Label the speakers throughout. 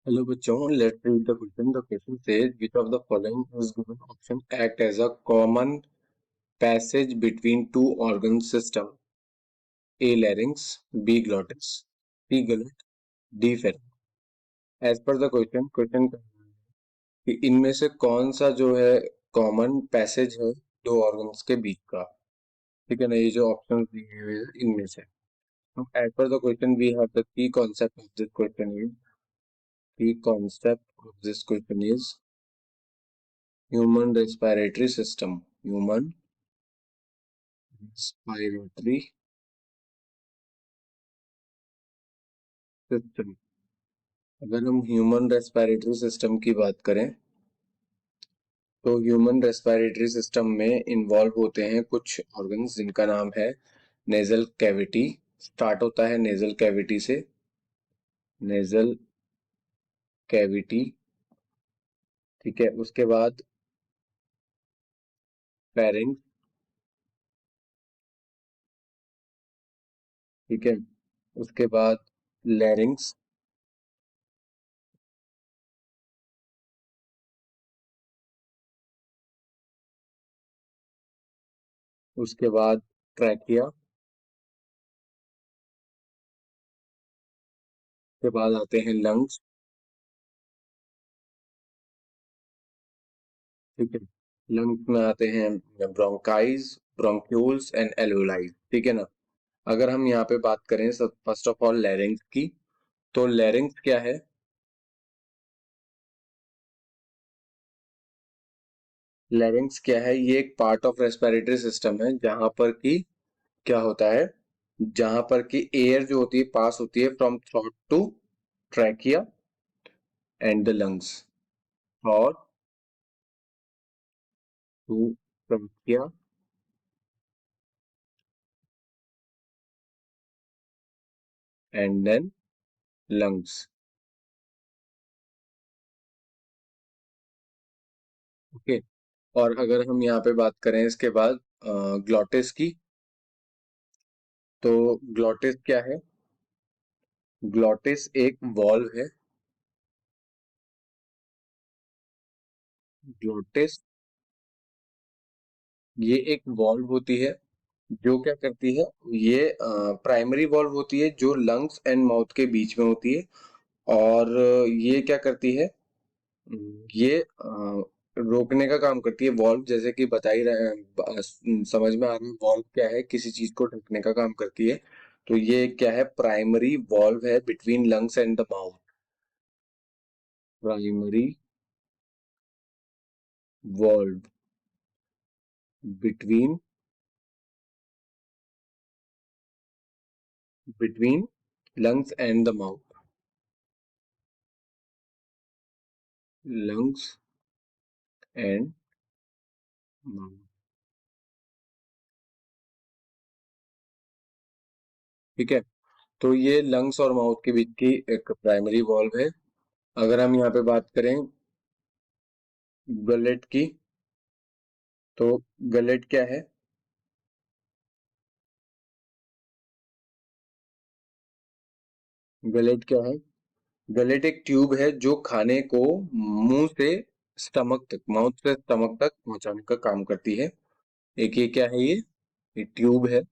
Speaker 1: Hello बच्चों, let's read the question. The question says which of the following is given option act as a common passage between two organ system? A. Larynx, B. Glottis, C. Gullet, D. pharynx. As per the question कि इनमें से कौन सा जो है common passage है दो organs के बीच का। ठीक है ना, ये जो ऑप्शन दिए हुए हैं इनमें से। As per the question we have the key concept of this question is human respiratory system. Human respiratory system. अगर हम ह्यूमन रेस्पिरेटरी सिस्टम की बात करें तो ह्यूमन रेस्पिरेटरी सिस्टम में इन्वॉल्व होते हैं कुछ ऑर्गन्स जिनका नाम है नेजल कैविटी। स्टार्ट होता है नेजल कैविटी से। नेजल कैविटी, ठीक है। उसके बाद फेरिंग्स, ठीक है। उसके बाद लैरिंग्स, उसके बाद ट्रैकिया, के बाद आते हैं लंग्स, ठीक है। लंग्स में आते हैं ब्रोंकाइज, ब्रोंक्यूल्स एंड एल्वोलाई, ठीक है ना। अगर हम यहाँ पे बात करें फर्स्ट ऑफ ऑल लैरिंग्स की, तो लैरिंग्स क्या है? लैरिंग्स क्या है? ये एक पार्ट ऑफ रेस्पिरेटरी सिस्टम है जहां पर कि क्या होता है, जहां पर कि एयर जो होती है पास होती है from throat to trachea and the lungs. Throat to trachea and then lungs, okay. और अगर हम यहाँ पे बात करें इसके बाद ग्लॉटिस की, तो ग्लॉटिस क्या है? ग्लॉटिस एक वॉल्व है। ग्लॉटिस ये एक वॉल्व होती है जो क्या करती है, ये प्राइमरी वॉल्व होती है जो लंग्स एंड माउथ के बीच में होती है। और ये क्या करती है, ये रोकने का काम करती है। वॉल्व जैसे कि बता ही रहे हैं, समझ में आ रहा है वॉल्व क्या है, किसी चीज को ढकने का काम करती है। तो ये क्या है, प्राइमरी वॉल्व है between lungs and the mouth. Primary valve between between lungs and the mouth. Lungs and mouth, ठीक है। तो ये लंग्स और माउथ के बीच की एक प्राइमरी वॉल्व है। अगर हम यहाँ पे बात करें गलेट की, तो गलेट क्या है? गलेट क्या है? गलेट एक ट्यूब है जो खाने को मुंह से स्टमक तक, माउथ से स्टमक तक पहुंचाने का काम करती है। एक ये क्या है, ये ट्यूब है।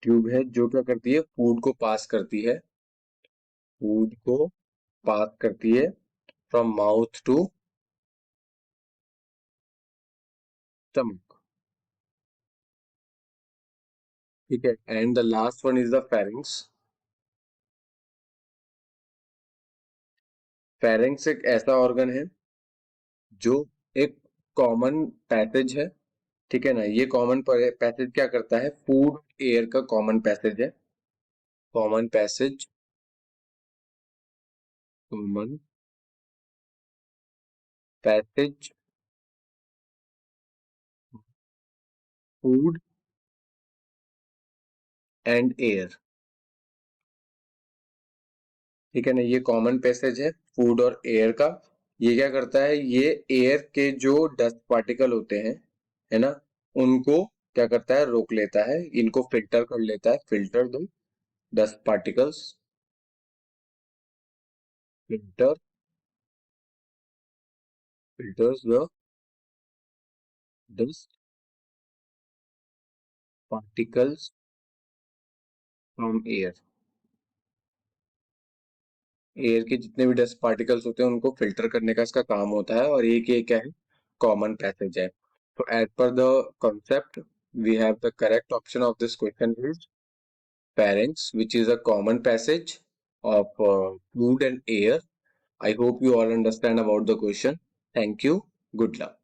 Speaker 1: ट्यूब है जो क्या करती है, फूड को पास करती है। फूड को पास करती है फ्रॉम माउथ टू स्टमक, ठीक है। And the last one is the pharynx. Pharynx एक ऐसा ऑर्गन है जो एक कॉमन पैसेज है, ठीक है ना। ये कॉमन पैसेज क्या करता है, फूड एयर का कॉमन पैसेज है। Common passage, common passage, food and air, ठीक है ना। ये कॉमन पैसेज है फूड और एयर का। ये क्या करता है, ये एयर के जो डस्ट पार्टिकल होते हैं, है ना, उनको क्या करता है, रोक लेता है। इनको फिल्टर कर लेता है, filter the dust particles filter filters the dust particles from air. Air के जितने भी डस्ट पार्टिकल्स होते हैं उनको फिल्टर करने का इसका काम होता है, और ये क्या है, कॉमन पैसेज है. तो as per the concept we have the correct option of this question is pharynx, which is a common passage of food and air. I hope you all understand about the question. Thank you. Good luck.